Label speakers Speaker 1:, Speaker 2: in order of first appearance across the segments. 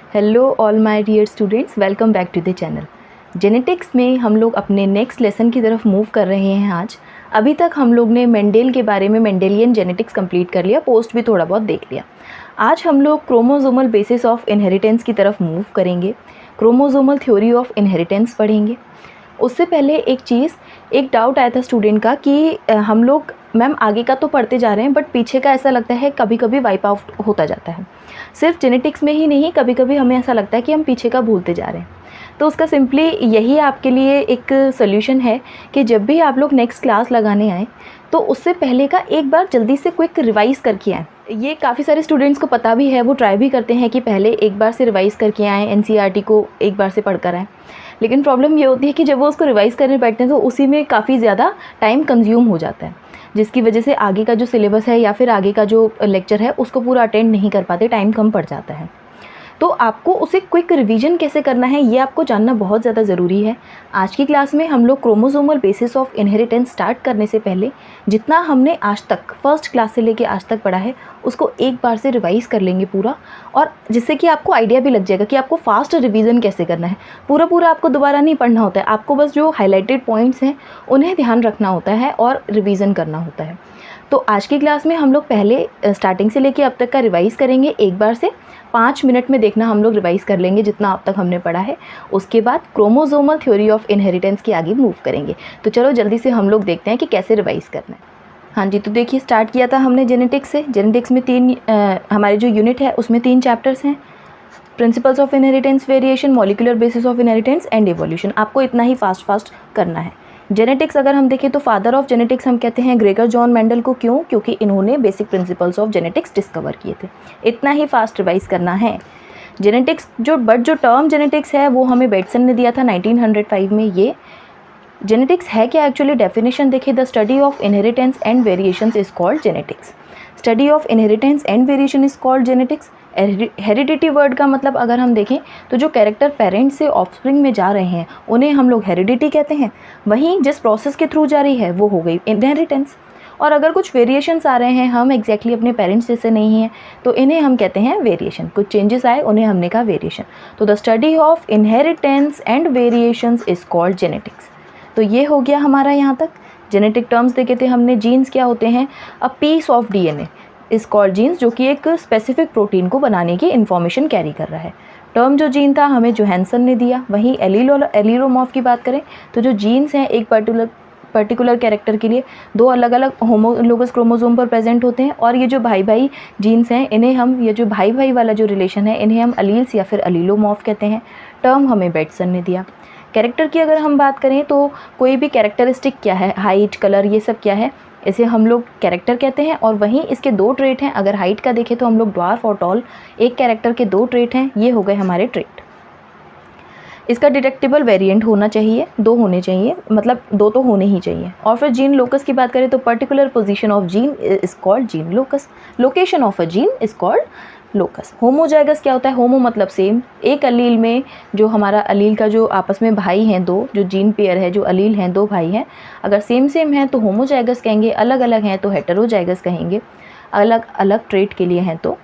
Speaker 1: Hello all my dear students, welcome back to the channel. Genetics में हम लोग अपने नेक्स्ट लेसन की तरफ मूव कर रहे हैं आज। अभी तक हम लोग ने मेंडेल के बारे में मेंडेलियन जेनेटिक्स कंप्लीट कर लिया, पोस्ट भी थोड़ा बहुत देख लिया। आज हम लोग क्रोमोसोमल बेसिस ऑफ इनहेरिटेंस की तरफ मूव करेंगे, क्रोमोसोमल थ्योरी ऑफ इनहेरिटेंस पढ़ेंगे। उससे पहले एक डाउट आया था स्टूडेंट का कि हम लोग मैम आगे का तो पढ़ते जा रहे हैं बट पीछे का ऐसा लगता है कभी कभी वाइप आउट होता जाता है। सिर्फ जेनेटिक्स में ही नहीं, कभी कभी हमें ऐसा लगता है कि हम पीछे का भूलते जा रहे हैं। तो उसका सिंपली यही आपके लिए एक सोल्यूशन है कि जब भी आप लोग नेक्स्ट क्लास लगाने आएँ तो उससे पहले का एक बार जल्दी से क्विक रिवाइज़ करके आएँ। ये काफ़ी सारे स्टूडेंट्स को पता भी है, वो ट्राई भी करते हैं कि पहले एक बार से रिवाइज़ करके आएँ, एनसीईआरटी को एक बार से पढ़ कर आएँ। लेकिन प्रॉब्लम ये होती है कि जब वो उसको रिवाइज़ करने बैठते हैं तो उसी में काफ़ी ज़्यादा टाइम कंज्यूम हो जाता है, जिसकी वजह से आगे का जो सिलेबस है या फिर आगे का जो लेक्चर है उसको पूरा अटेंड नहीं कर पाते, टाइम कम पड़ जाता है। तो आपको उसे क्विक रिवीजन कैसे करना है ये आपको जानना बहुत ज़्यादा ज़रूरी है। आज की क्लास में हम लोग chromosomal basis of inheritance start करने से पहले जितना हमने आज तक फर्स्ट क्लास से लेके आज तक पढ़ा है उसको एक बार से रिवाइज़ कर लेंगे पूरा, और जिससे कि आपको आइडिया भी लग जाएगा कि आपको फास्ट रिवीजन कैसे करना है। पूरा आपको दोबारा नहीं पढ़ना होता है, आपको बस जो हाईलाइटेड पॉइंट्स हैं उन्हें ध्यान रखना होता है और रिवीजन करना होता है। तो आज की क्लास में हम लोग पहले स्टार्टिंग से लेके अब तक का रिवाइज़ करेंगे एक बार से। 5 मिनट में देखना हम लोग रिवाइज़ कर लेंगे जितना अब तक हमने पढ़ा है। उसके बाद क्रोमोसोमल थ्योरी ऑफ इनहेरिटेंस की आगे मूव करेंगे। तो चलो जल्दी से हम लोग देखते हैं कि कैसे रिवाइज़ करना है। हाँ जी, तो देखिए स्टार्ट किया था हमने जेनेटिक्स से। जेनेटिक्स में हमारे जो यूनिट है उसमें 3 चैप्टर्स हैं, principles of inheritance, variation, molecular basis of inheritance and evolution. आपको इतना ही फास्ट करना है। जेनेटिक्स अगर हम देखें तो फादर ऑफ जेनेटिक्स हम कहते हैं ग्रेगर जॉन मेंडल को। क्यों? क्योंकि इन्होंने basic principles of genetics discover किए थे। इतना ही फास्ट रिवाइज करना है। जेनेटिक्स जो टर्म जेनेटिक्स है वो हमें बेटसन ने दिया था 1905 में। ये जेनेटिक्स है क्या एक्चुअली? डेफिनेशन देखिए, the study of inheritance and variations is called genetics. Study of inheritance and variation is called genetics. Heredity word का मतलब अगर हम देखें तो जो कैरेक्टर पेरेंट्स से ऑफस्प्रिंग में जा रहे हैं उन्हें हम लोग हेरिडिटी कहते हैं। वहीं जिस प्रोसेस के थ्रू जा रही है वो हो गई इनहेरिटेंस। और अगर कुछ वेरिएशंस आ रहे हैं, हम एग्जैक्टली अपने पेरेंट्स जैसे नहीं हैं, तो इन्हें हम कहते हैं वेरिएशन। कुछ चेंजेस आए उन्हें हमने कहा वेरिएशन। तो the study of inheritance and variations is called genetics. तो ये हो गया हमारा यहाँ तक। जेनेटिक टर्म्स देखे थे हमने। जीन्स क्या होते हैं? A piece of DNA is called genes, जो कि एक स्पेसिफिक प्रोटीन को बनाने की इन्फॉर्मेशन कैरी कर रहा है। टर्म जो जीन था हमें जोहानसन ने दिया। वहीं एलीलोमॉर्फ की बात करें तो जो जीन्स हैं एक पर्टिकुलर कैरेक्टर के लिए 2 अलग अलग होमोलोगस क्रोमोसोम पर प्रेजेंट होते हैं। और ये जो भाई जीन्स हैं इन्हें हम, ये जो भाई वाला जो रिलेशन है इन्हें हम अलील्स या फिर एलीलोमॉर्फ कहते हैं। टर्म हमें बेटसन ने दिया। कैरेक्टर की अगर हम बात करें तो कोई भी कैरेक्टरिस्टिक क्या है, हाइट, कलर, ये सब क्या है, इसे हम लोग कैरेक्टर कहते हैं। और वहीं इसके 2 ट्रेट हैं। अगर हाइट का देखें तो हम लोग ड्वार्फ और टॉल, एक कैरेक्टर के 2 ट्रेट हैं, ये हो गए हमारे ट्रेट। इसका डिटेक्टेबल वेरिएंट होना चाहिए, 2 होने चाहिए, मतलब 2 तो होने ही चाहिए। और फिर जीन लोकस की बात करें तो particular position of gene is called gene locus. Location of a gene is called locus. Homozygous क्या होता है? होमो मतलब सेम। एक अलील में जो हमारा अलील का जो आपस में भाई हैं 2, जो जीन पेयर है, जो अलील हैं 2 भाई हैं, अगर सेम हैं तो होमोजाइगस कहेंगे, अलग अलग हैं तो हेटेरोजाइगस कहेंगे। अलग अलग ट्रेट के लिए हैं तो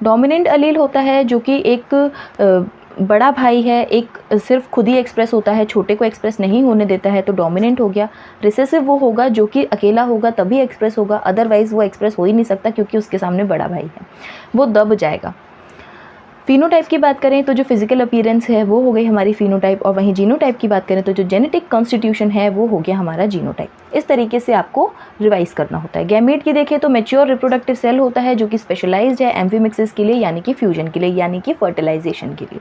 Speaker 1: डोमिनेंट अलील होता है जो कि एक बड़ा भाई है, एक सिर्फ खुद ही एक्सप्रेस होता है, छोटे को एक्सप्रेस नहीं होने देता है, तो डोमिनेंट हो गया। रिसेसिव वो होगा जो कि अकेला होगा तभी एक्सप्रेस होगा, अदरवाइज़ वो एक्सप्रेस हो ही नहीं सकता क्योंकि उसके सामने बड़ा भाई है, वो दब जाएगा। फिनोटाइप की बात करें तो जो फिजिकल अपीयरेंस है वो हो गई हमारी फिनोटाइप। और वहीं जीनोटाइप की बात करें तो जो जेनेटिक कॉन्स्टिट्यूशन है वो हो गया हमारा जीनोटाइप। इस तरीके से आपको रिवाइज करना होता है। गैमेट की देखें तो मैच्योर रिप्रोडक्टिव सेल होता है जो कि स्पेशलाइज्ड है एम्फीमिक्सिस के लिए, यानी कि फ्यूजन के लिए, यानी कि फर्टिलाइजेशन के लिए।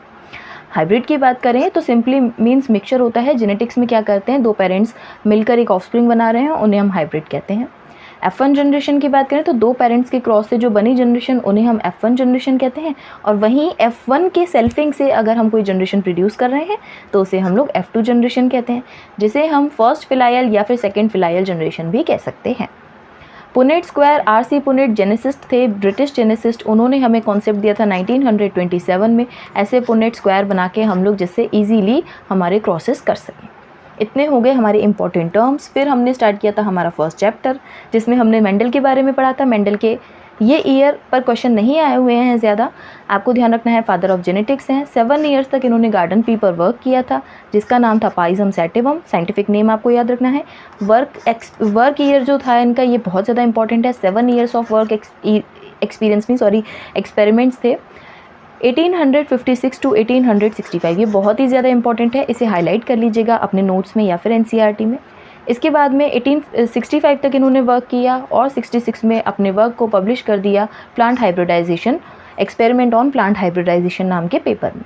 Speaker 1: हाइब्रिड की बात करें तो सिंपली मीन्स मिक्सचर होता है। जेनेटिक्स में क्या करते हैं, 2 पेरेंट्स मिलकर एक ऑफस्प्रिंग बना रहे हैं, उन्हें हम हाइब्रिड कहते हैं। F1 जनरेशन की बात करें तो 2 पेरेंट्स के क्रॉस से जो बनी जनरेशन उन्हें हम F1 जनरेशन कहते हैं। और वहीं F1 के सेल्फिंग से अगर हम कोई जनरेशन प्रोड्यूस कर रहे हैं तो उसे हम लोग F2 जनरेशन कहते हैं, जिसे हम फर्स्ट फिलायल या फिर सेकेंड फिलायल जनरेशन भी कह सकते हैं। Punnett square, RC Punnett geneticist थे, ब्रिटिश जेनेसिस्ट। उन्होंने हमें कॉन्सेप्ट दिया था 1927 में, ऐसे पुनेट स्क्वायर बना के हम लोग जिससे ईजीली हमारे क्रॉसेस कर सकें। इतने हो गए हमारे इंपॉर्टेंट टर्म्स। फिर हमने स्टार्ट किया था हमारा फर्स्ट चैप्टर जिसमें हमने मेंडल के बारे में पढ़ा था। मेंडल के ये ईयर पर क्वेश्चन नहीं आए हुए हैं ज़्यादा, आपको ध्यान रखना है। फादर ऑफ जेनेटिक्स हैं। 7 ईयर्स तक इन्होंने गार्डन पी पर वर्क किया था जिसका नाम था पाइजम सैटिवम। साइंटिफिक नेम आपको याद रखना है। वर्क ईयर जो था इनका ये बहुत ज़्यादा इंपॉर्टेंट है। 7 ईयर्स ऑफ वर्क एक्सपेरिमेंट्स थे। 1856 टू 1865 ये बहुत ही ज़्यादा इंपॉर्टेंट है, इसे हाईलाइट कर लीजिएगा अपने नोट्स में या फिर एनसीईआरटी में। इसके बाद में 1865 तक इन्होंने वर्क किया और 66 में अपने वर्क को पब्लिश कर दिया plant hybridisation, experiment on plant hybridisation नाम के पेपर में।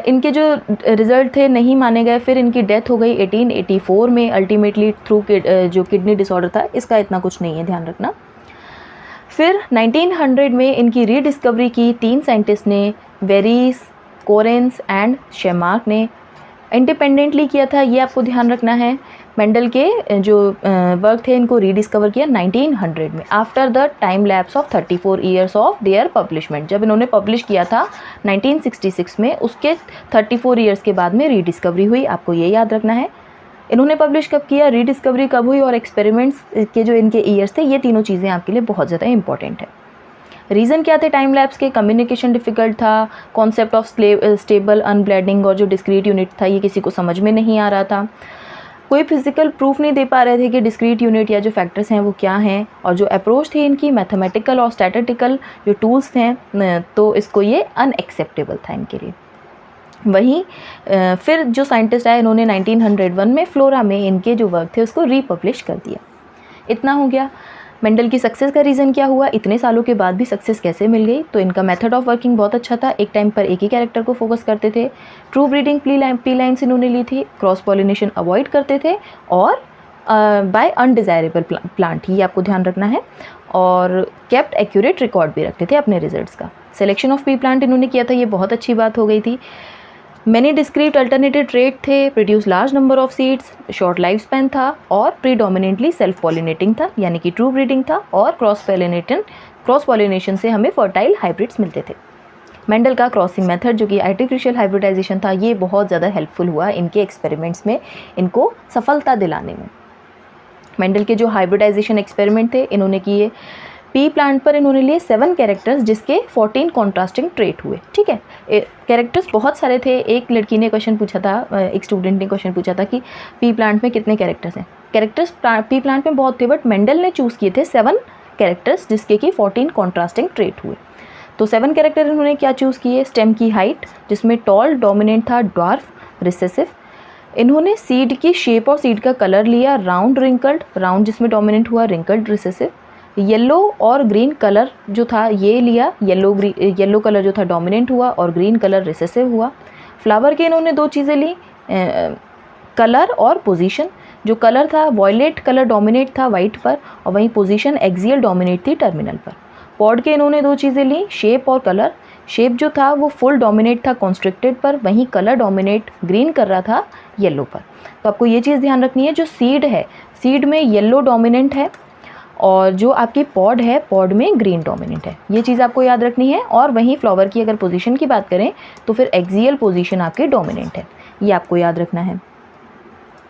Speaker 1: इनके जो रिज़ल्ट थे नहीं माने गए, फिर इनकी डेथ हो गई 1884 में अल्टीमेटली थ्रू जो किडनी डिसऑर्डर था, इसका इतना कुछ नहीं है, ध्यान रखना। फिर 1900 में इनकी रीडिस्कवरी की 3 साइंटिस्ट ने, वेरीस, कोरेंस एंड शेमार्क ने इंडिपेंडेंटली किया था, ये आपको ध्यान रखना है। मेंडल के जो वर्क थे इनको रीडिस्कवर किया 1900 में after the time lapse of 34 years of their publishment. जब इन्होंने पब्लिश किया था 1966 में, उसके 34 ईयर्स के बाद में रीडिस्कवरी हुई, आपको ये याद रखना है। इन्होंने पब्लिश कब किया, रीडिस्कवरी कब हुई और एक्सपेरिमेंट्स के जो इनके ईयर्स थे, ये तीनों चीज़ें आपके लिए बहुत ज़्यादा इंपॉर्टेंट है। रीज़न क्या थे टाइम लैप्स के, कम्युनिकेशन डिफ़िकल्ट था, कॉन्सेप्ट ऑफ स्टेबल अनब्लेडिंग और जो डिस्क्रीट यूनिट था ये किसी को समझ में नहीं आ रहा था, कोई फिजिकल प्रूफ नहीं दे पा रहे थे कि डिस्क्रीट यूनिट या जो फैक्टर्स हैं वो क्या हैं, और जो अप्रोच थी इनकी मैथमेटिकल और स्टैटिस्टिकल जो टूल्स थे, तो इसको ये अनएक्सेप्टेबल था इनके लिए। वहीं फिर जो साइंटिस्ट आए इन्होंने 1901 में फ्लोरा में इनके जो वर्क थे उसको रीपब्लिश कर दिया। इतना हो गया। मेंडल की सक्सेस का रीज़न क्या हुआ, इतने सालों के बाद भी सक्सेस कैसे मिल गई, तो इनका मेथड ऑफ वर्किंग बहुत अच्छा था। एक टाइम पर एक ही कैरेक्टर को फोकस करते थे, ट्रू ब्रीडिंग पी लाइन्स इन्होंने ली थी, क्रॉस पॉलिनेशन अवॉइड करते थे और बाय अनडिज़ायरेबल प्लांट, ये आपको ध्यान रखना है, और केप्ट एक्यूरेट रिकॉर्ड भी रखते थे अपने रिजल्ट्स का। सिलेक्शन ऑफ पी प्लांट इन्होंने किया था, ये बहुत अच्छी बात हो गई थी। मैनी डिस्क्रीट अल्टरनेटिव ट्रेट थे, produce large number of seeds, short life span था और प्रीडोमिनेटली सेल्फ पॉलिनेटिंग था, यानी कि ट्रू ब्रीडिंग था, और क्रॉस पॉलिनेशन से हमें फर्टाइल हाइब्रिड्स मिलते थे। मेंडल का क्रॉसिंग मेथड जो कि आर्टिफिशियल हाइब्रिडाइजेशन था, ये बहुत ज़्यादा हेल्पफुल हुआ इनके एक्सपेरिमेंट्स में, इनको सफलता दिलाने में। मेंडल के जो हाइब्रिडाइजेशन एक्सपेरिमेंट थे इन्होंने किए, पी प्लांट पर इन्होंने लिए 7 कैरेक्टर्स जिसके 14 कॉन्ट्रास्टिंग ट्रेट हुए। ठीक है, कैरेक्टर्स बहुत सारे थे। एक लड़की ने क्वेश्चन पूछा था, एक स्टूडेंट ने क्वेश्चन पूछा था कि पी प्लांट में कितने कैरेक्टर्स हैं। कैरेक्टर्स पी प्लांट में बहुत थे, बट मेंडल ने चूज़ किए थे 7 कैरेक्टर्स जिसके कि 14 कॉन्ट्रास्टिंग ट्रेट हुए। तो 7 कैरेक्टर इन्होंने क्या चूज़ किए, स्टेम की हाइट जिसमें टॉल डोमिनेंट था, ड्वार्फ रिसेसिव। इन्होंने सीड की शेप और सीड का कलर लिया, राउंड रिंकल्ड, राउंड जिसमें डोमिनेंट हुआ, रिंकल्ड रिसेसिव। येलो और ग्रीन कलर जो था ये लिया, येलो कलर जो था डोमिनेंट हुआ और ग्रीन कलर रिसेसिव हुआ। फ्लावर के इन्होंने 2 चीज़ें ली, कलर और पोजीशन। जो कलर था वॉयलेट कलर डोमिनेट था वाइट पर, और वहीं पोजीशन एक्सियल डोमिनेट थी टर्मिनल पर। पॉड के इन्होंने 2 चीज़ें ली, शेप और कलर। शेप जो था वो फुल डोमिनेट था कॉन्स्ट्रिक्टेड पर, वहीं कलर डोमिनेट ग्रीन कर रहा था येलो पर। तो आपको ये चीज़ ध्यान रखनी है, जो सीड है सीड में येलो डोमिनेंट है और जो आपकी पॉड है पॉड में ग्रीन डोमिनेंट है, ये चीज़ आपको याद रखनी है। और वहीं फ्लावर की अगर पोजीशन की बात करें तो फिर एक्सियल पोजीशन आपकी डोमिनेंट है, ये आपको याद रखना है।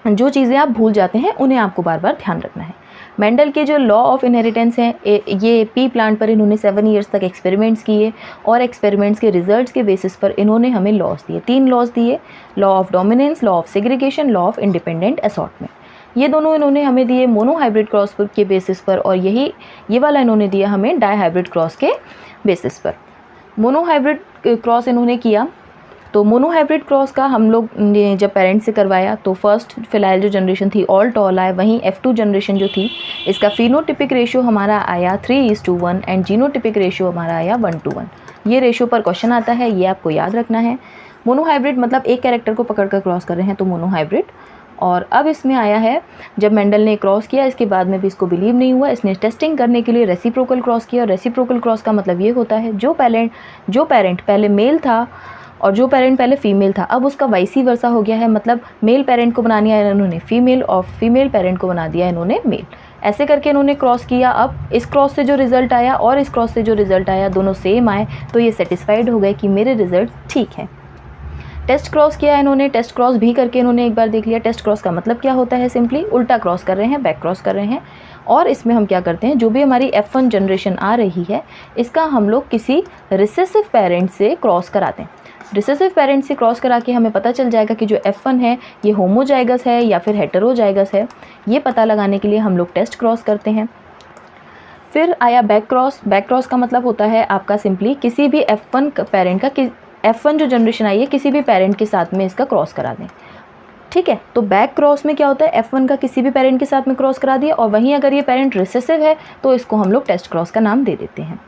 Speaker 1: जो चीज़ें आप भूल जाते हैं उन्हें आपको बार बार ध्यान रखना है। मेंडल के जो लॉ ऑफ इनहेरिटेंस हैं, ये पी प्लांट पर इन्होंने 7 ईयर्स तक एक्सपेरिमेंट्स किए और एक्सपेरिमेंट्स के रिजल्ट्स के बेसिस पर इन्होंने हमें लॉस दिए, 3 लॉस दिए, law of dominance, law of segregation, law of independent assortment. ये दोनों इन्होंने हमें दिए मोनो हाइब्रिड क्रॉस के बेसिस पर, और ये वाला इन्होंने दिया हमें डाई हाइब्रिड क्रॉस के बेसिस पर। मोनो हाइब्रिड क्रॉस इन्होंने किया, तो मोनो हाइब्रिड क्रॉस का हम लोग ने जब पेरेंट्स से करवाया तो फर्स्ट फिलहाल जो जनरेशन थी ऑल टॉल आए, वहीं F2 जनरेशन जो थी इसका फिनोटिपिक रेशियो हमारा आया 3:1 एंड जीनोटिपिक रेशियो हमारा आया 1:1। ये रेशियो पर क्वेश्चन आता है, ये आपको याद रखना है। मोनो हाइब्रिड मतलब एक कैरेक्टर को पकड़ कर क्रॉस कर रहे हैं, तो मोनो हाइब्रिड। और अब इसमें आया है जब मेंडल ने क्रॉस किया, इसके बाद में भी इसको बिलीव नहीं हुआ, इसने टेस्टिंग करने के लिए रेसिप्रोकल क्रॉस किया। और रेसिप्रोकल क्रॉस का मतलब ये होता है जो पेरेंट पहले मेल था और जो पेरेंट पहले फीमेल था, अब उसका वाइसी वर्सा हो गया है, मतलब मेल पेरेंट को बना दिया इन्होंने फीमेल और फीमेल पेरेंट को बना दिया इन्होंने मेल। ऐसे करके इन्होंने क्रॉस किया। अब इस क्रॉस से जो रिज़ल्ट आया और इस क्रॉस से जो रिज़ल्ट आया दोनों सेम आए, तो ये सेटिस्फाइड हो गए कि मेरे रिज़ल्ट ठीक हैं। टेस्ट क्रॉस किया इन्होंने, टेस्ट क्रॉस भी करके इन्होंने एक बार देख लिया। टेस्ट क्रॉस का मतलब क्या होता है, सिंपली उल्टा क्रॉस कर रहे हैं, बैक क्रॉस कर रहे हैं। और इसमें हम क्या करते हैं, जो भी हमारी F1 जनरेशन आ रही है इसका हम लोग किसी रिसेसिव पेरेंट से क्रॉस कराते हैं। रिसेसिव पेरेंट से क्रॉस करा के हमें पता चल जाएगा कि जो F1 है ये होमोजाइगस है या फिर हेटेरोजाइगस है। ये पता लगाने के लिए हम लोग टेस्ट क्रॉस करते हैं। फिर आया बैक क्रॉस। बैक क्रॉस का मतलब होता है आपका सिंपली किसी भी F1 पेरेंट का F1 जो जनरेशन आई है किसी भी पेरेंट के साथ में इसका क्रॉस करा दें। ठीक है, तो बैक क्रॉस में क्या होता है, F1 का किसी भी पेरेंट के साथ में क्रॉस करा दिया, और वहीं अगर ये पेरेंट रिसेसिव है तो इसको हम लोग टेस्ट क्रॉस का नाम दे देते हैं।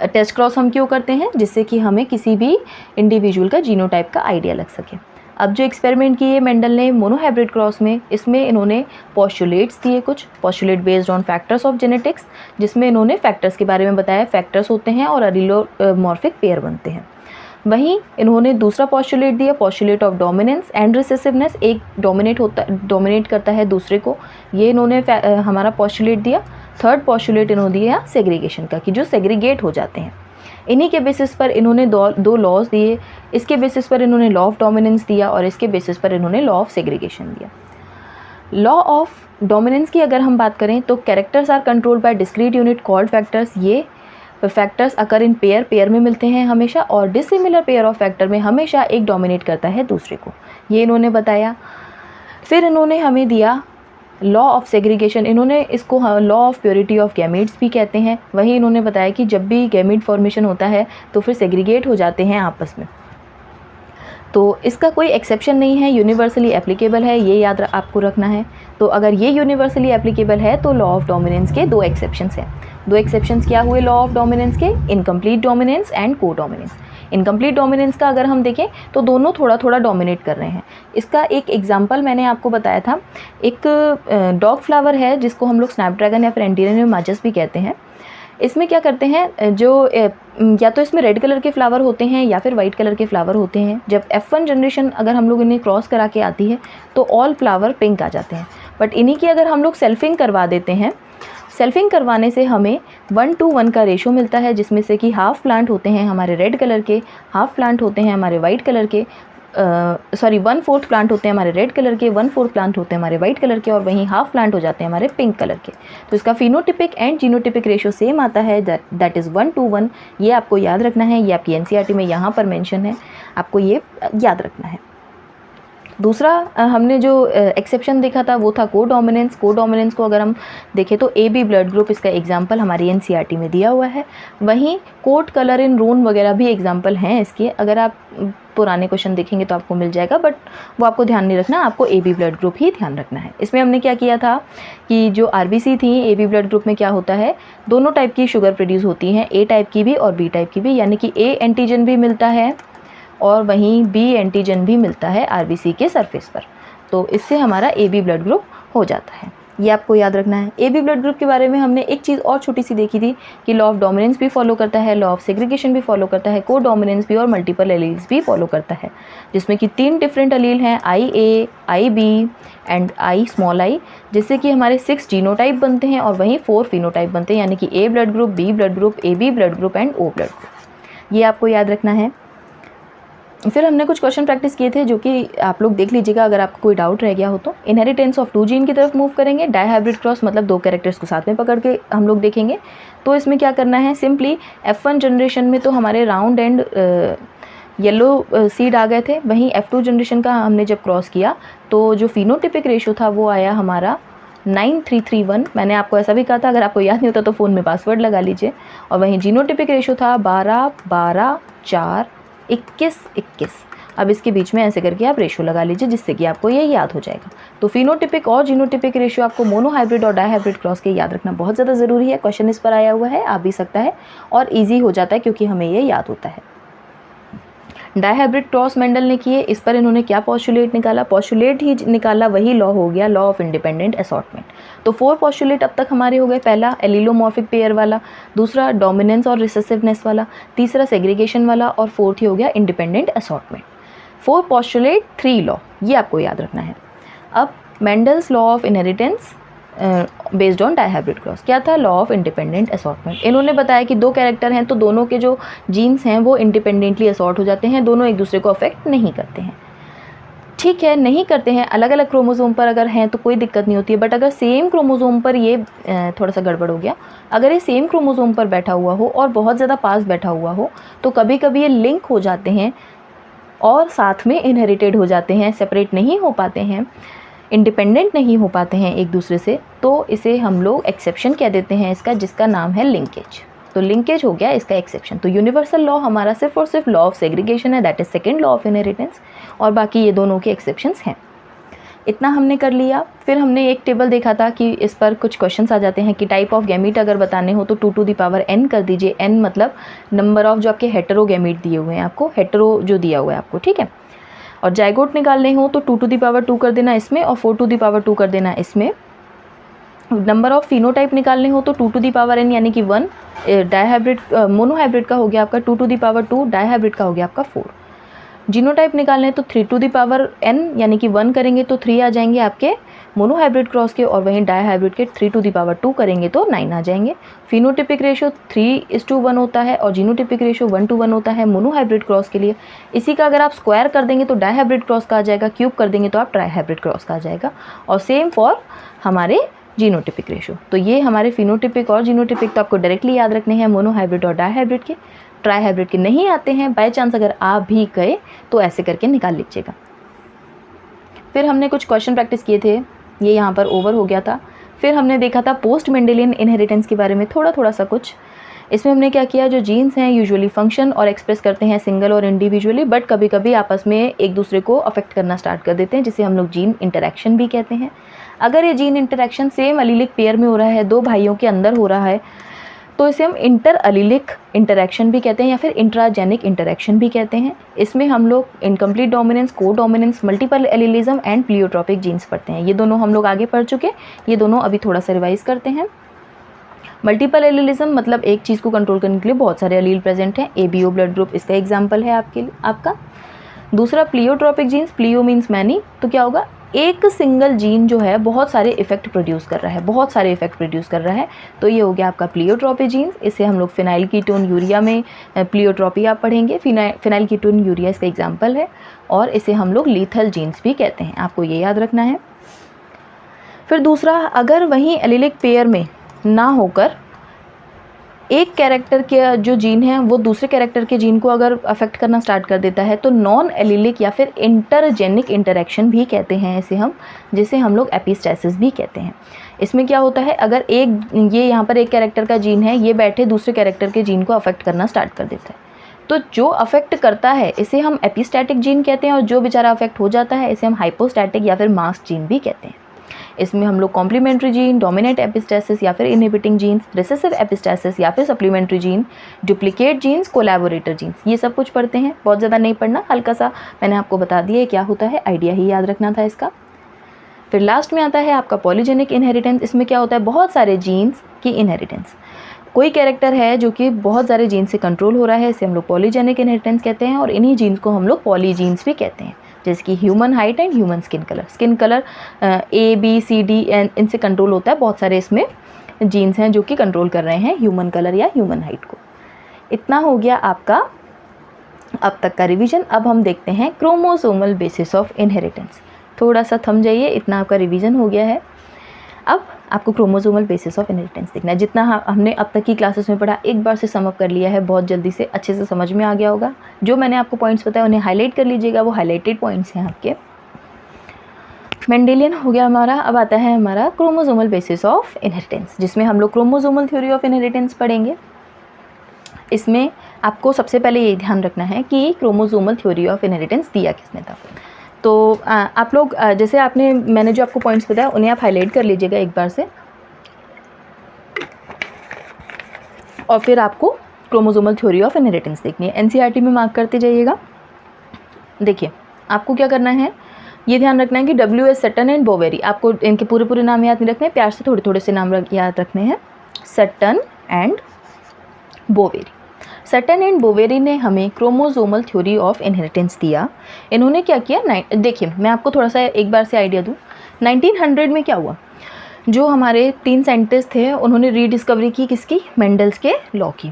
Speaker 1: टेस्ट क्रॉस हम क्यों करते हैं, जिससे कि हमें किसी भी इंडिविजुअल का जीनोटाइप का आइडिया लग सके। अब जो एक्सपेरिमेंट किए मेंडल ने मोनोहाइब्रिड क्रॉस में, इसमें इन्होंने पोस्टुलेट्स दिए, कुछ postulate based on factors of genetics, जिसमें इन्होंने फैक्टर्स के बारे में बताया। फैक्टर्स होते हैं और एलिलोमॉर्फिक पेयर बनते हैं। वहीं इन्होंने दूसरा पोस्टुलेट दिया, postulate of dominance and recessiveness. एक डोमिनेट करता है दूसरे को, ये इन्होंने हमारा पोस्टुलेट दिया। थर्ड पोस्टुलेट इन्होंने दिया सेग्रीगेशन का, कि जो सेग्रीगेट हो जाते हैं। इन्हीं के बेसिस पर इन्होंने दो लॉज दिए। इसके बेसिस पर इन्होंने लॉ ऑफ डोमिनेंस दिया और इसके बेसिस पर इन्होंने लॉ ऑफ सेग्रीगेशन दिया। लॉ ऑफ डोमिनेंस की अगर हम बात करें तो characters are controlled by discrete unit called factors. ये फैक्टर्स अकर इन पेयर में मिलते हैं हमेशा, और डिसिमिलर पेयर ऑफ फैक्टर में हमेशा एक डोमिनेट करता है दूसरे को, ये इन्होंने बताया। फिर इन्होंने हमें दिया लॉ ऑफ सेग्रीगेशन। इन्होंने इसको law of purity of gametes भी कहते हैं। वही इन्होंने बताया कि जब भी गैमेट फॉर्मेशन होता है तो फिर सेग्रीगेट हो जाते हैं आपस में, तो इसका कोई एक्सेप्शन नहीं है, यूनिवर्सली एप्लीकेबल है, ये याद आपको रखना है। तो अगर ये यूनिवर्सली एप्लीकेबल है तो लॉ ऑफ डोमिनेंस के दो एक्सेप्शंस हैं। दो एक्सेप्शंस क्या हुए लॉ ऑफ डोमिनेंस के, इनकम्प्लीट डोमिनेंस एंड को डोमिनेंस। इनकम्प्लीट डोमिनेंस का अगर हम देखें तो दोनों थोड़ा थोड़ा डोमिनेट कर रहे हैं। इसका एक एग्जांपल मैंने आपको बताया था, एक डॉग फ्लावर है जिसको हम लोग स्नैपड्रैगन या फिर एंटीरियर माजस भी कहते हैं। इसमें क्या करते हैं, जो या तो इसमें रेड कलर के फ्लावर होते हैं या फिर वाइट कलर के फ्लावर होते हैं। जब F1 जनरेशन अगर हम लोग इन्हें क्रॉस करा के आती है तो ऑल फ्लावर पिंक आ जाते हैं। बट इन्हीं की अगर हम लोग सेल्फिंग करवा देते हैं, सेल्फिंग करवाने से हमें 1:1 का रेशो मिलता है, जिसमें से कि हाफ प्लांट होते हैं हमारे रेड कलर के, हाफ प्लांट होते हैं हमारे वाइट कलर के, 1/4 प्लांट होते हैं हमारे रेड कलर के, 1/4 प्लांट होते हैं हमारे वाइट कलर के, और वहीं हाफ प्लांट हो जाते हैं हमारे पिंक कलर के। तो इसका phenotypic and genotypic ratio same आता है, दैट इज़ 1:1। ये आपको याद रखना है, ये आपकी NCERT में यहाँ पर मेंशन है, आपको ये याद रखना है। दूसरा हमने जो एक्सेप्शन देखा था वो था को डोमिनेंस। को डोमिनेंस को अगर हम देखें तो AB ब्लड ग्रुप इसका एग्जाम्पल हमारी NCERT में दिया हुआ है। वहीं कोट कलर इन रोन वगैरह भी एग्जाम्पल हैं इसके, अगर आप पुराने क्वेश्चन देखेंगे तो आपको मिल जाएगा, बट वो आपको ध्यान नहीं रखना, आपको AB ब्लड ग्रुप ही ध्यान रखना है। इसमें हमने क्या किया था कि जो RBC थी AB ब्लड ग्रुप में क्या होता है, दोनों टाइप की शुगर प्रोड्यूस होती हैं, A टाइप की भी और B टाइप की भी, यानी कि A एंटीजन भी मिलता है और वहीं B एंटीजन भी मिलता है RBC के सरफेस पर। तो इससे हमारा AB ब्लड ग्रुप हो जाता है, ये आपको याद रखना है। AB ब्लड ग्रुप के बारे में हमने एक चीज़ और छोटी सी देखी थी कि लॉ ऑफ डोमिनेंस भी फॉलो करता है, लॉ ऑफ सेग्रीगेशन भी फॉलो करता है, को डोमिनेंस भी और मल्टीपल एलील्स भी फॉलो करता है, जिसमें कि 3 डिफरेंट एलील हैं, IA, IB एंड I, जिससे कि हमारे 6 जीनोटाइप बनते हैं और वहीं 4 फिनोटाइप बनते हैं, यानी कि A blood group, B blood group, AB blood group and O blood group. ये आपको याद रखना है। फिर हमने कुछ क्वेश्चन प्रैक्टिस किए थे जो कि आप लोग देख लीजिएगा अगर आपको कोई डाउट रह गया हो तो। इनहेरिटेंस ऑफ 2 जीन की तरफ मूव करेंगे। डाईहाइब्रिड क्रॉस मतलब 2 कैरेक्टर्स को साथ में पकड़ के हम लोग देखेंगे। तो इसमें क्या करना है, सिंपली F1 जनरेशन में तो हमारे राउंड एंड येलो सीड आ गए थे, वहीं F2 जनरेशन का हमने जब क्रॉस किया तो जो फिनोटिपिक रेशो था वो आया हमारा 9:3:1। मैंने आपको ऐसा भी कहा था, अगर आपको याद नहीं होता तो फ़ोन में पासवर्ड लगा लीजिए। और वहीं जीनोटिपिक रेशो था 12:12:4:21:21। अब इसके बीच में ऐसे करके आप रेशो लगा लीजिए जिससे कि आपको ये याद हो जाएगा। तो फिनोटिपिक और जीनोटिपिक रेशो आपको मोनोहाइब्रिड और डाईहाइब्रिड क्रॉस के याद रखना बहुत ज़्यादा ज़रूरी है। क्वेश्चन इस पर आया हुआ है, आ भी सकता है और ईजी हो जाता है क्योंकि हमें ये याद होता है। डाईहाइब्रिड क्रॉस मेंडल ने किए, इस पर इन्होंने क्या पोस्टुलेट निकाला, पोस्टुलेट ही निकाला, वही लॉ हो गया, लॉ ऑफ इंडिपेंडेंट असॉर्टमेंट। तो 4 पोस्टुलेट अब तक हमारे हो गए। पहला एलिलोमॉर्फिक पेयर वाला, दूसरा डोमिनेंस और रिसेसिवनेस वाला, तीसरा सेग्रीगेशन वाला और फोर्थ ही हो गया इंडिपेंडेंट असॉर्टमेंट। 4 पोस्टुलेट 3 लॉ, ये आपको याद रखना है। अब Mendel's law of inheritance based on dihybrid cross क्या था, लॉ ऑफ इंडिपेंडेंट असॉर्टमेंट। इन्होंने बताया कि 2 कैरेक्टर हैं तो दोनों के जो जीन्स हैं वो इंडिपेंडेंटली असॉर्ट हो जाते हैं, दोनों एक दूसरे को अफेक्ट नहीं करते हैं। ठीक है, नहीं करते हैं, अलग अलग क्रोमोसोम पर अगर हैं तो कोई दिक्कत नहीं होती है, बट अगर सेम क्रोमोसोम पर ये थोड़ा सा गड़बड़ हो गया, अगर ये सेम क्रोमोसोम पर बैठा हुआ हो और बहुत ज़्यादा पास बैठा हुआ हो तो कभी कभी ये लिंक हो जाते हैं और साथ में इनहेरिटेड हो जाते हैं, सेपरेट नहीं हो पाते हैं, इंडिपेंडेंट नहीं हो पाते हैं एक दूसरे से, तो इसे हम लोग एक्सेप्शन कह देते हैं इसका, जिसका नाम है लिंकेज। तो लिंकेज हो गया इसका एक्सेप्शन। तो यूनिवर्सल लॉ हमारा सिर्फ और सिर्फ लॉ ऑफ सेग्रीगेशन है, that is second law of inheritance, और बाकी ये दोनों के एक्सेप्शंस हैं। इतना हमने कर लिया। फिर हमने एक टेबल देखा था कि इस पर कुछ क्वेश्चंस आ जाते हैं कि टाइप ऑफ गैमीट अगर बताने हो तो 2 टू द पावर n कर दीजिए। n मतलब नंबर ऑफ जो आपके हेटेरो गैमीट दिए हुए हैं आपको, हेटेरो जो दिया हुआ है आपको, ठीक है। और जाइगोट निकालने हो तो 2 टू द पावर 2 कर देना इसमें और 4 टू द पावर 2 कर देना इसमें। नंबर ऑफ फिनोटाइप निकालने हो तो 2 टू दी पावर n यानी कि 1, डाईहाइब्रिड मोनोहाइब्रिड का हो गया आपका 2 टू दी पावर 2, डाईहाइब्रिड का हो गया आपका 4। जीनोटाइप निकालने हैं तो 3 टू दी पावर n यानी कि 1 करेंगे तो 3 आ जाएंगे आपके मोनोहाइब्रिड क्रॉस के, और वहीं डाईहाइब्रिड के 3 टू दी पावर 2 करेंगे तो 9 आ जाएंगे। फिनोटिपिक रेशियो 3:1 होता है और जीनोटिपिक रेशियो 1:1 होता है मोनोहाइब्रिड क्रॉस के लिए। इसी का अगर आप स्क्वायर कर देंगे तो डाईहाइब्रिड क्रॉस का आ जाएगा, क्यूब कर देंगे तो आप ट्राईहाइब्रिड क्रॉस का आ जाएगा। और सेम फॉर हमारे जीनोटिपिक रेशियो। तो ये हमारे फिनोटिपिक और जीनोटिपिक तो आपको डायरेक्टली याद रखने हैं, मोनोहाइब्रिड और डाईहाइब्रिड के। ट्राईहाइब्रिड के नहीं आते हैं, बाय चांस अगर आप भी गए तो ऐसे करके निकाल लीजिएगा। फिर हमने कुछ क्वेश्चन प्रैक्टिस किए थे, ये यहाँ पर ओवर हो गया था। फिर हमने देखा था पोस्ट मेंडेलियन इनहेरिटेंस के बारे में थोड़ा सा कुछ। इसमें हमने क्या किया, जो जीन्स हैं यूजुअली फंक्शन और एक्सप्रेस करते हैं सिंगल और इंडिविजुअली, बट कभी कभी आपस में एक दूसरे को अफेक्ट करना स्टार्ट कर देते हैं, जिसे हम लोग जीन इंटरेक्शन भी कहते हैं। अगर ये gene interaction same allelic pair में हो रहा है, 2 भाइयों के अंदर हो रहा है, तो इसे हम इंटर अलीलिक इंटरेक्शन भी कहते हैं या फिर इंट्राजेनिक इंटरेक्शन भी कहते हैं। इसमें हम लोग incomplete dominance, co dominance, multiple allelism and pleiotropic genes पढ़ते हैं। ये दोनों हम लोग आगे पढ़ चुके, ये दोनों अभी थोड़ा सा रिवाइज करते हैं। मल्टीपल एलिलिज्म मतलब एक चीज़ को कंट्रोल करने के लिए बहुत सारे अलील प्रेजेंट हैं। ABO ब्लड ग्रुप इसका एग्जाम्पल है आपका। दूसरा प्लियोट्रोपिक जीन्स, प्लियो मीन्स मैनी, तो क्या होगा, एक सिंगल जीन जो है बहुत सारे इफेक्ट प्रोड्यूस कर रहा है, बहुत सारे इफेक्ट प्रोड्यूस कर रहा है, तो ये हो गया आपका प्लियोट्रोपी जीन्स। इसे हम लोग फिनाइल कीटोन यूरिया में प्लियोट्रोपी आप पढ़ेंगे, फिनाइल कीटोन यूरिया इसका एग्जाम्पल है, और इसे हम लोग लीथल जीन्स भी कहते हैं, आपको ये याद रखना है। फिर दूसरा, अगर वहीं एलिलिक पेयर में ना होकर एक कैरेक्टर के जो जीन है वो दूसरे कैरेक्टर के जीन को अगर अफेक्ट करना स्टार्ट कर देता है तो नॉन एलिलिक या फिर इंटरजेनिक इंटरेक्शन भी कहते हैं इसे हम, जिसे हम लोग एपिस्टेसिस भी कहते हैं। इसमें क्या होता है, अगर ये यहाँ पर एक कैरेक्टर का जीन है, ये बैठे दूसरे कैरेक्टर के जीन को अफेक्ट करना स्टार्ट कर देता है, तो जो अफेक्ट करता है इसे हम एपिस्टैटिक जीन कहते हैं, और जो बेचारा अफेक्ट हो जाता है इसे हम हाइपोस्टैटिक या फिर मास्क जीन भी कहते हैं। इसमें हम लोग कॉम्प्लीमेंट्री जीन, डोमिनेंट एपिस्टेसिस या फिर इनहिबिटिंग जीन्स, रिसेसिव एपिस्टेसिस या फिर supplementary gene, duplicate genes, collaborator genes, ये सब कुछ पढ़ते हैं। बहुत ज़्यादा नहीं पढ़ना, हल्का सा मैंने आपको बता दिया क्या होता है, आइडिया ही याद रखना था इसका। फिर लास्ट में आता है आपका पॉलीजेनिक इनहेरिटेंस। इसमें क्या होता है, बहुत सारे जीन्स की इनहेरिटेंस। कोई कैरेक्टर है जो कि बहुत सारे जीन से कंट्रोल हो रहा है, इसे हम लोग पॉलीजेनिक इनहेरिटेंस कहते हैं, और इन्हीं जीन्स को हम लोग पॉलीजीन्स भी कहते हैं, जैसे कि human height and human skin colour. Skin colour ABCD इनसे कंट्रोल होता है, बहुत सारे इसमें जीन्स हैं जो कि कंट्रोल कर रहे हैं ह्यूमन कलर या ह्यूमन हाइट को। इतना हो गया आपका अब तक का रिवीजन। अब हम देखते हैं क्रोमोसोमल बेसिस ऑफ इनहेरिटेंस। थोड़ा सा थम जाइए, इतना आपका रिवीजन हो गया है। अब आपको क्रोमोसोमल बेसिस ऑफ इनहेरिटेंस देखना है। जितना हमने अब तक की क्लासेस में पढ़ा एक बार से सम अप कर लिया है, बहुत जल्दी से अच्छे से समझ में आ गया होगा। जो मैंने आपको पॉइंट्स बताया उन्हें हाईलाइट कर लीजिएगा, वो हाईलाइटेड पॉइंट्स हैं आपके। मेंडेलियन हो गया हमारा। अब आता है हमारा क्रोमोसोमल बेसिस ऑफ इनहेरिटेंस, जिसमें हम लोग क्रोमोसोमल थ्योरी ऑफ इनहेरिटेंस पढ़ेंगे। इसमें आपको सबसे पहले ये ध्यान रखना है कि क्रोमोसोमल थ्योरी ऑफ इनहेरिटेंस दिया किसने था। तो आप लोग जैसे मैंने जो आपको पॉइंट्स बताया उन्हें आप हाईलाइट कर लीजिएगा एक बार से, और फिर आपको क्रोमोसोमल थ्योरी ऑफ इनहेरिटेंस देखनी है। NCERT में मार्क करते जाइएगा। देखिए आपको क्या करना है, ये ध्यान रखना है कि WS सटन एंड बोवेरी, आपको इनके पूरे नाम याद नहीं रखने, प्यार से थोड़े से नाम याद रखने हैं। Sutton and Boveri. Sutton and Boveri ने हमें क्रोमोसोमल थ्योरी ऑफ इनहेरिटेंस दिया। इन्होंने क्या किया, देखिए मैं आपको थोड़ा सा एक बार से आइडिया दूँ। 1900 में क्या हुआ, जो हमारे 3 साइंटिस्ट थे उन्होंने रीडिस्कवरी की किसकी, मेंडल्स के लॉ की।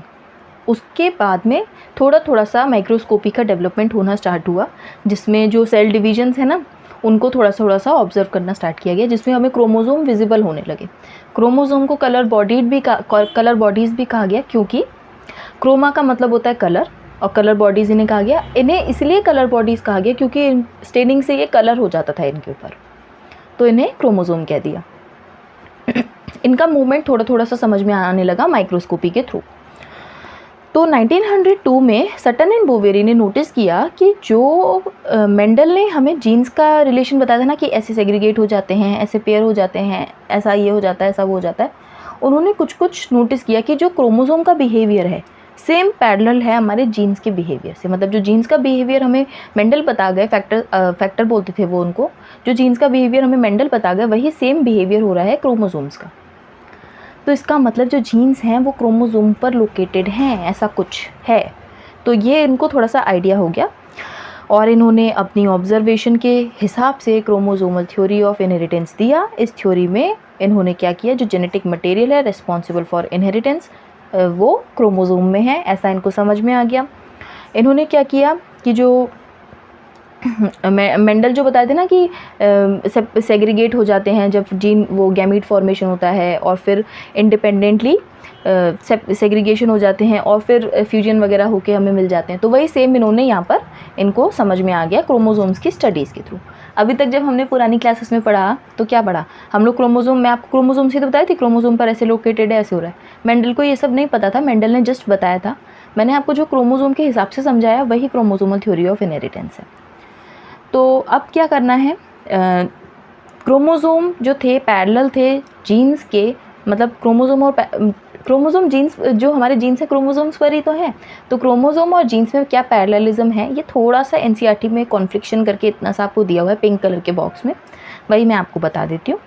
Speaker 1: उसके बाद में थोड़ा सा माइक्रोस्कोपी का डेवलपमेंट होना स्टार्ट हुआ, जिसमें जो सेल डिविजन्स है ना, उनको थोड़ा सा ऑब्जर्व करना स्टार्ट किया गया, जिसमें हमें क्रोमोसोम विजिबल होने लगे। क्रोमोसोम को कलर बॉडीज़ भी कहा गया, क्योंकि क्रोमा का मतलब होता है कलर, और कलर बॉडीज़ इन्हें कहा गया। इन्हें इसलिए कलर बॉडीज़ कहा गया क्योंकि स्टेनिंग से ये कलर हो जाता था इनके ऊपर, तो इन्हें क्रोमोसोम कह दिया। इनका मूवमेंट थोड़ा सा समझ में आने लगा माइक्रोस्कोपी के थ्रू। तो 1902 में सटन एंड बोवेरी ने नोटिस किया कि जो मेंडल ने हमें जीन्स का रिलेशन बताया था ना, कि ऐसे सेग्रीगेट हो जाते हैं, ऐसे पेयर हो जाते हैं, ऐसा ये हो जाता है, ऐसा वो हो जाता है, उन्होंने कुछ नोटिस किया कि जो क्रोमोसोम का बिहेवियर है सेम पैरेलल है हमारे जीन्स के बिहेवियर से। मतलब जो जीन्स का बिहेवियर हमें मेंडल बता गए, फैक्टर बोलते थे वो उनको, जो जीन्स का बिहेवियर हमें मेंडल बता गए, वही सेम बिहेवियर हो रहा है क्रोमोसोम्स का। तो इसका मतलब जो जीन्स हैं वो क्रोमोसोम पर लोकेटेड हैं, ऐसा कुछ है। तो ये इनको थोड़ा सा आइडिया हो गया, और इन्होंने अपनी ऑब्जर्वेशन के हिसाब से क्रोमोसोमल थ्योरी ऑफ इनहेरिटेंस दिया। इस थ्योरी में इन्होंने क्या किया, जो जेनेटिक मटेरियल है रिस्पॉन्सिबल फॉर इनहेरिटेंस वो क्रोमोसोम में है, ऐसा इनको समझ में आ गया। इन्होंने क्या किया कि जो मेंडल जो बताए थे ना कि सेग्रीगेट हो जाते हैं जब जीन, वो गैमीट फॉर्मेशन होता है, और फिर इंडिपेंडेंटली सेग्रीगेशन हो जाते हैं, और फिर फ्यूजन वगैरह होके हमें मिल जाते हैं। तो वही सेम इन्होंने यहाँ पर इनको समझ में आ गया क्रोमोसोम्स की स्टडीज़ के थ्रू। अभी तक जब हमने पुरानी क्लासेस में पढ़ा तो क्या पढ़ा हम लोग, क्रोमोसोम, मैं आपको क्रोमोसोम से तो बताई थी, क्रोमोसोम पर ऐसे लोकेटेड है, ऐसे हो रहा है। मेंडल को ये सब नहीं पता था, मेंडल ने जस्ट बताया था। मैंने आपको जो क्रोमोसोम के हिसाब से समझाया वही क्रोमोसोमल थ्योरी ऑफ इनहेरिटेंस है। तो अब क्या करना है, क्रोमोसोम जो थे पैरेलल थे जीन्स के, मतलब क्रोमोसोम जीन्स, जो हमारे जीन्स है क्रोमोसोम्स पर ही तो है। तो क्रोमोसोम और जीन्स में क्या पैरेललिज्म है, ये थोड़ा सा एनसीईआरटी में कॉन्फ्लिक्शन करके इतना सा आपको दिया हुआ है पिंक कलर के बॉक्स में, वही मैं आपको बता देती हूँ।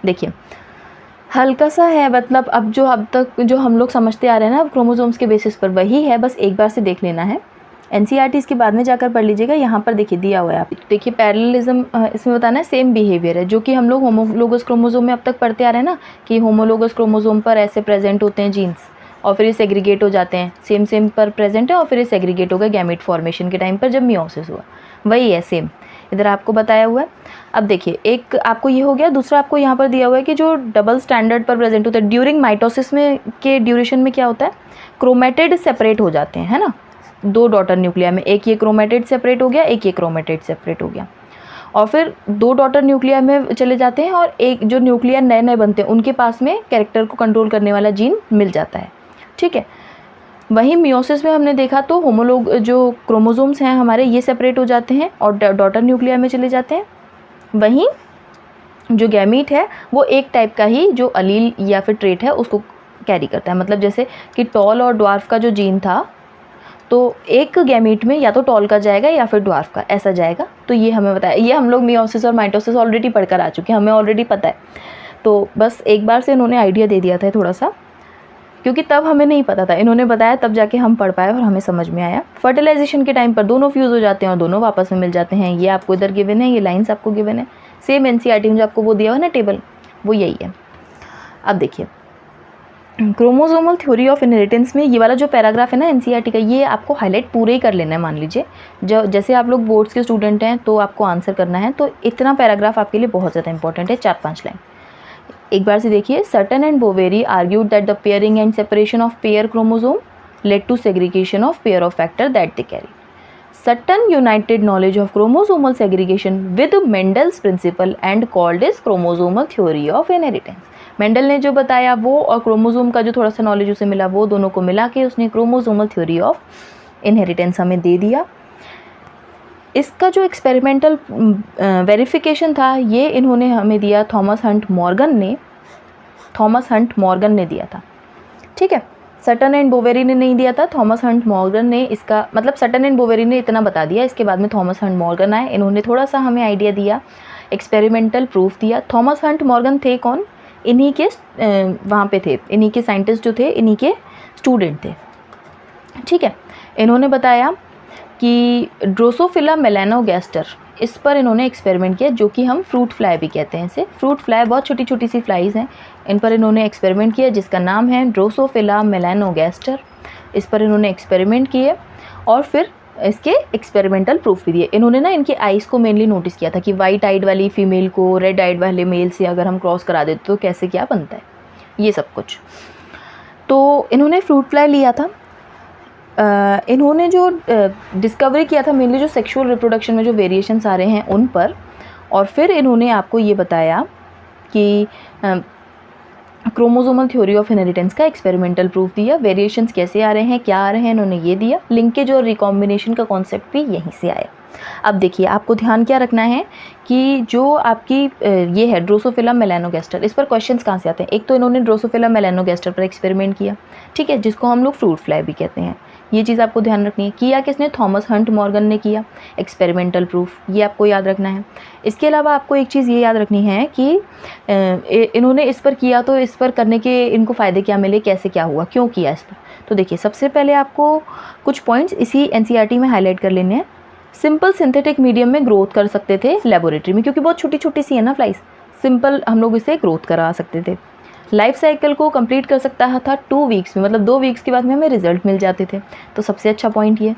Speaker 1: देखिए हल्का सा है, मतलब अब तक जो हम लोग समझते आ रहे हैं ना क्रोमोसोम्स के बेसिस पर, वही है, बस एक बार से देख लेना है। एनसीईआरटी इसके बाद में जाकर पढ़ लीजिएगा। यहाँ पर देखिए दिया हुआ है, आप देखिए पैरेललिज्म इसमें बताना है सेम बिहेवियर है, जो कि हम लोग होमोलोगस क्रोमोसोम में अब तक पढ़ते आ रहे हैं ना, कि होमोलोगस क्रोमोसोम पर ऐसे प्रेजेंट होते हैं जीन्स, और फिर ये सेग्रीगेट हो जाते हैं, सेम पर प्रेजेंट है, और फिर ये सेग्रीगेट हो गए गैमीट फॉर्मेशन के टाइम पर जब मियोसिस हुआ, वही है सेम इधर आपको बताया हुआ है। अब देखिए एक आपको ये हो गया, दूसरा आपको यहाँ पर दिया हुआ है कि जो डबल स्टैंडर्ड पर प्रेजेंट होता है ड्यूरिंग माइटोसिस में के ड्यूरेशन में क्या होता है, क्रोमेटिड सेपरेट हो जाते हैं, है ना, 2 डॉटर न्यूक्लिया में, एक ये क्रोमेटिड सेपरेट हो गया, एक ये क्रोमेटिड सेपरेट हो गया, और फिर 2 डॉटर न्यूक्लिया में चले जाते हैं, और एक जो न्यूक्लिया नए बनते हैं उनके पास में कैरेक्टर को कंट्रोल करने वाला जीन मिल जाता है, ठीक है। वहीं मियोसिस में हमने देखा तो होमोलोग जो क्रोमोसोम्स हैं हमारे, ये सेपरेट हो जाते हैं और डॉटर न्यूक्लिया में चले जाते हैं। वहीं जो गैमीट है वो एक टाइप का ही जो अलील या फिर ट्रेट है उसको कैरी करता है। मतलब जैसे कि टॉल और ड्वार्फ का जो जीन था, तो एक गैमीट में या तो टॉल का जाएगा या फिर ड्वार्फ का, ऐसा जाएगा। तो ये हमें बताया, ये हम लोग मियोसिस और माइटोसिस ऑलरेडी पढ़कर आ चुके हैं, हमें ऑलरेडी पता है। तो बस एक बार से इन्होंने आइडिया दे दिया था थोड़ा सा, क्योंकि तब हमें नहीं पता था, इन्होंने बताया तब जाके हम पढ़ पाए और हमें समझ में आया। फर्टिलाइजेशन के टाइम पर दोनों फ्यूज़ हो जाते हैं और दोनों वापस में मिल जाते हैं। ये आपको इधर गिवन है, ये लाइंस आपको गिवन है, सेम एनसीईआरटी में जो आपको वो दिया हुआ ना टेबल, वो यही है। अब देखिए क्रोमोसोमल थ्योरी ऑफ इनहेरिटेंस में ये वाला जो पैराग्राफ है ना एनसीईआरटी का, ये आपको हाईलाइट पूरे ही कर लेना है। मान लीजिए जैसे आप लोग बोर्ड्स के स्टूडेंट हैं तो आपको आंसर करना है, तो इतना पैराग्राफ आपके लिए बहुत ज़्यादा इंपॉर्टेंट है, 4-5 लाइन। एक बार से देखिए, Sutton and Boveri argued that the pairing and separation of pair chromosome led to segregation of pair of factor that they carry. Sutton united knowledge of chromosomal segregation with Mendel's principle and called it chromosomal theory of inheritance. Mendel ने जो बताया वो और chromosome का जो थोड़ा सा knowledge उसे मिला, वो दोनों को मिला के उसने क्रोमोसोमल थ्योरी ऑफ इनहेरिटेंस हमें दे दिया। इसका जो एक्सपेरिमेंटल वेरिफिकेशन था ये इन्होंने हमें दिया थॉमस हंट मॉर्गन ने दिया था, ठीक है। सटन एंड बोवेरी ने नहीं दिया था, थॉमस हंट मॉर्गन ने इसका, मतलब सटन एंड बोवेरी ने इतना बता दिया, इसके बाद में थॉमस हंट मॉर्गन आए, इन्होंने थोड़ा सा हमें आइडिया दिया, एक्सपेरिमेंटल प्रूफ दिया। थॉमस हंट मॉर्गन थे कौन, इन्हीं के वहाँ पे थे, इन्हीं के साइंटिस्ट जो थे, इन्हीं के स्टूडेंट थे, ठीक है। इन्होंने बताया कि ड्रोसोफिला मेलानोगैस्टर, इस पर इन्होंने एक्सपेरिमेंट किया, जो कि हम फ्रूट फ्लाई भी कहते हैं इसे। फ्रूट फ्लाई बहुत छोटी छोटी सी फ्लाइज हैं, इन पर इन्होंने एक्सपेरिमेंट किया जिसका नाम है ड्रोसोफिला मेलानोगैस्टर। इस पर इन्होंने एक्सपेरिमेंट किए और फिर इसके एक्सपेरिमेंटल प्रूफ भी दिए। इन्होंने ना इनकी आइज़ को मेनली नोटिस किया था कि वाइट आइड वाली फीमेल को रेड आइड वाले मेल से अगर हम क्रॉस करा देते तो कैसे क्या बनता है, ये सब कुछ। तो इन्होंने फ्रूट फ्लाई लिया था। इन्होंने जो डिस्कवरी किया था मेनली जो सेक्सुअल रिप्रोडक्शन में जो वेरिएशंस आ रहे हैं उन पर, और फिर इन्होंने आपको ये बताया कि क्रोमोसोमल थ्योरी ऑफ इनहेरिटेंस का एक्सपेरिमेंटल प्रूफ दिया। वेरिएशंस कैसे आ रहे हैं, क्या आ रहे हैं, इन्होंने ये दिया। लिंकेज और रिकॉम्बिनेशन का कॉन्सेप्ट भी यहीं से आया। अब देखिए आपको ध्यान क्या रखना है कि जो आपकी ये है ड्रोसोफिला मेलानोगास्टर, इस पर क्वेश्चंस कहाँ से आते हैं। एक तो इन्होंने ड्रोसोफिला मेलानोगास्टर पर एक्सपेरिमेंट किया, ठीक है, जिसको हम लोग फ्रूट फ्लाई भी कहते हैं। ये चीज़ आपको ध्यान रखनी है। किया किसने, थॉमस हंट मॉर्गन ने किया। एक्सपेरिमेंटल प्रूफ ये आपको याद रखना है। इसके अलावा आपको एक चीज़ ये याद रखनी है कि इन्होंने इस पर किया तो इस पर करने के इनको फ़ायदे क्या मिले, कैसे क्या हुआ, क्यों किया इस पर। तो देखिए सबसे पहले आपको कुछ पॉइंट्स इसी एनसीईआरटी में हाईलाइट कर लेने हैं। सिंपल सिंथेटिक मीडियम में ग्रोथ कर सकते थे लेबोरेटरी में, क्योंकि बहुत छोटी छोटी सी है ना फ्लाइज, सिंपल हम लोग इसे ग्रोथ करा सकते थे। लाइफ साइकिल को कंप्लीट कर सकता था 2 वीक्स में, मतलब 2 वीक्स के बाद में हमें रिजल्ट मिल जाते थे। तो सबसे अच्छा पॉइंट ये।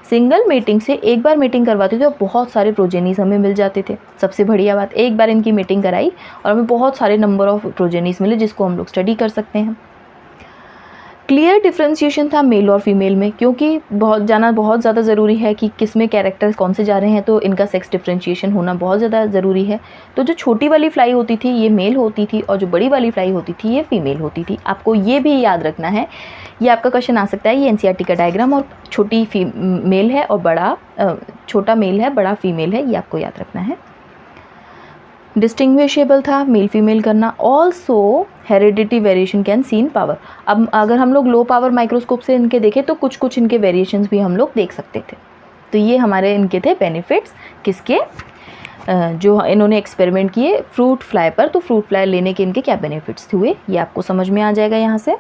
Speaker 1: सिंगल मीटिंग से एक बार मीटिंग करवाते थे और बहुत सारे प्रोजेनीज हमें मिल जाते थे। सबसे बढ़िया बात, एक बार इनकी मीटिंग कराई और हमें बहुत सारे नंबर ऑफ प्रोजेनीज मिले जिसको हम लोग स्टडी कर सकते हैं। क्लियर डिफ्रेंशिएशन था मेल और फीमेल में, क्योंकि बहुत ज़्यादा ज़रूरी है कि किस में कैरेक्टर्स कौन से जा रहे हैं, तो इनका सेक्स डिफ्रेंशिएशन होना बहुत ज़्यादा ज़रूरी है। तो जो छोटी वाली फ्लाई होती थी ये मेल होती थी और जो बड़ी वाली फ्लाई होती थी ये फीमेल होती थी। आपको ये भी याद रखना है, ये आपका क्वेश्चन आ सकता है। ये एनसीईआरटी का डायग्राम, और छोटी मेल है और बड़ा छोटा मेल है, बड़ा फीमेल है, ये आपको याद रखना है। डिस्टिंग्विशेबल था मेल फीमेल करना। Also heredity variation can see in power. अब अगर हम लोग लो पावर माइक्रोस्कोप से इनके देखें तो कुछ कुछ इनके वेरिएशंस भी हम लोग देख सकते थे। तो ये हमारे इनके थे बेनिफिट्स, किसके, जो इन्होंने एक्सपेरिमेंट किए फ्रूट फ्लाई पर। तो फ्रूट फ्लाई लेने के इनके क्या बेनिफिट्स हुए ये आपको समझ में आ जाएगा यहाँ से।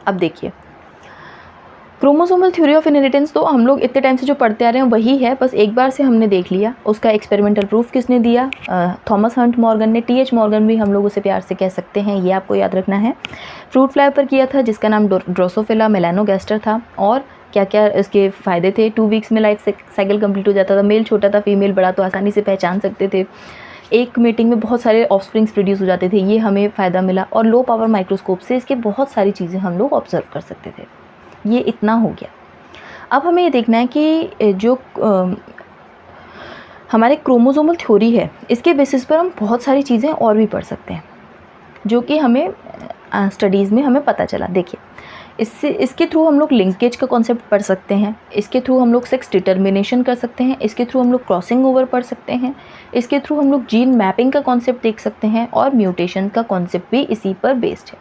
Speaker 1: अब देखिए क्रोमोसोमल थ्योरी ऑफ इनहेरिटेंस तो हम लोग इतने टाइम से जो पढ़ते आ रहे हैं वही है, बस एक बार से हमने देख लिया। उसका एक्सपेरिमेंटल प्रूफ किसने दिया, थॉमस हंट मॉर्गन ने। TH मॉर्गन भी हम लोग उसे प्यार से कह सकते हैं, ये आपको याद रखना है। फ्रूट फ्लाई पर किया था जिसका नाम ड्रोसोफिला मेलानोगास्टर था। और क्या क्या इसके फ़ायदे थे, 2 वीक्स में लाइफ साइकिल कंप्लीट हो जाता था। मेल छोटा था, फीमेल बड़ा, तो आसानी से पहचान सकते थे। एक मीटिंग में बहुत सारे ऑफस्प्रिंग्स प्रोड्यूस हो जाते थे, ये हमें फ़ायदा मिला। और लो पावर माइक्रोस्कोप से इसके बहुत सारी चीज़ें हम लोग ऑब्जर्व कर सकते थे। ये इतना हो गया। अब हमें ये देखना है कि जो हमारे क्रोमोसोमल थ्योरी है इसके बेसिस पर हम बहुत सारी चीज़ें और भी पढ़ सकते हैं, जो कि हमें स्टडीज़ में हमें पता चला। देखिए इसके थ्रू हम लोग लिंकेज का कॉन्सेप्ट पढ़ सकते हैं, इसके थ्रू हम लोग सेक्स डिटर्मिनेशन कर सकते हैं, इसके थ्रू हम लोग क्रॉसिंग ओवर पढ़ सकते हैं, इसके थ्रू हम लोग जीन मैपिंग का कॉन्सेप्ट देख सकते हैं, और म्यूटेशन का कॉन्सेप्ट भी इसी पर बेस्ड है।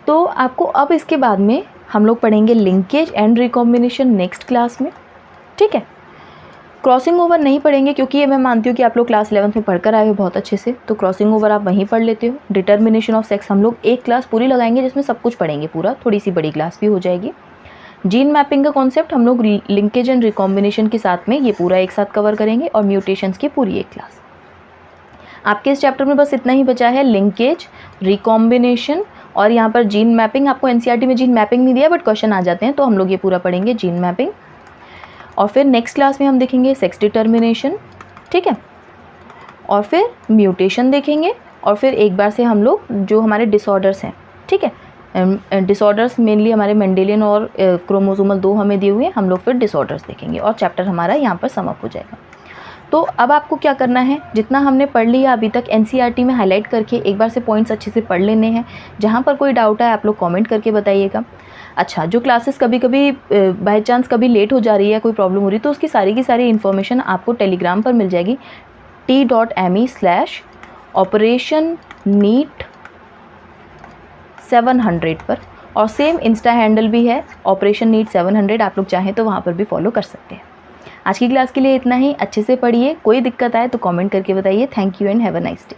Speaker 1: तो आपको अब इसके बाद में हम लोग पढ़ेंगे linkage and recombination next class में, ठीक है। क्रॉसिंग ओवर नहीं पढ़ेंगे क्योंकि ये मैं मानती हूँ कि आप लोग क्लास 11th में पढ़कर आए हो बहुत अच्छे से, तो क्रॉसिंग ओवर आप वहीं पढ़ लेते हो। डिटर्मिनेशन ऑफ सेक्स हम लोग एक क्लास पूरी लगाएंगे जिसमें सब कुछ पढ़ेंगे पूरा, थोड़ी सी बड़ी क्लास भी हो जाएगी। जीन मैपिंग का कॉन्सेप्ट हम लोग लिंकेज एंड रिकॉम्बिनेशन के साथ में ये पूरा एक साथ कवर करेंगे, और म्यूटेशंस की पूरी एक क्लास। आपके इस चैप्टर में बस इतना ही बचा है, लिंकेज, रिकॉम्बिनेशन और यहाँ पर जीन मैपिंग। आपको एनसीईआरटी में जीन मैपिंग नहीं दिया, बट क्वेश्चन आ जाते हैं, तो हम लोग ये पूरा पढ़ेंगे जीन मैपिंग। और फिर नेक्स्ट क्लास में हम देखेंगे सेक्स डिटर्मिनेशन, ठीक है, और फिर म्यूटेशन देखेंगे, और फिर एक बार से हम लोग जो हमारे डिसऑर्डर्स हैं, ठीक है, डिसऑर्डर्स मेनली हमारे मेंडेलियन और क्रोमोसोमल 2 हमें दिए हुए हैं, हम लोग फिर डिसऑर्डर्स देखेंगे और चैप्टर हमारा यहाँ पर सम अप हो जाएगा। तो अब आपको क्या करना है, जितना हमने पढ़ लिया अभी तक एनसीईआरटी में हाईलाइट करके एक बार से पॉइंट्स अच्छे से पढ़ लेने हैं। जहाँ पर कोई डाउट है आप लोग कमेंट करके बताइएगा। अच्छा, जो क्लासेस कभी कभी बाय चांस कभी लेट हो जा रही है, कोई प्रॉब्लम हो रही है, तो उसकी सारी की सारी इन्फॉर्मेशन आपको टेलीग्राम पर मिल जाएगी t.me/operation NEET 700 पर, और सेम इंस्टा हैंडल भी है ऑपरेशन NEET 700, आप लोग चाहें तो वहाँ पर भी फॉलो कर सकते हैं। आज की क्लास के लिए इतना ही, अच्छे से पढ़िए, कोई दिक्कत आए तो कमेंट करके बताइए। Thank you and have a nice day.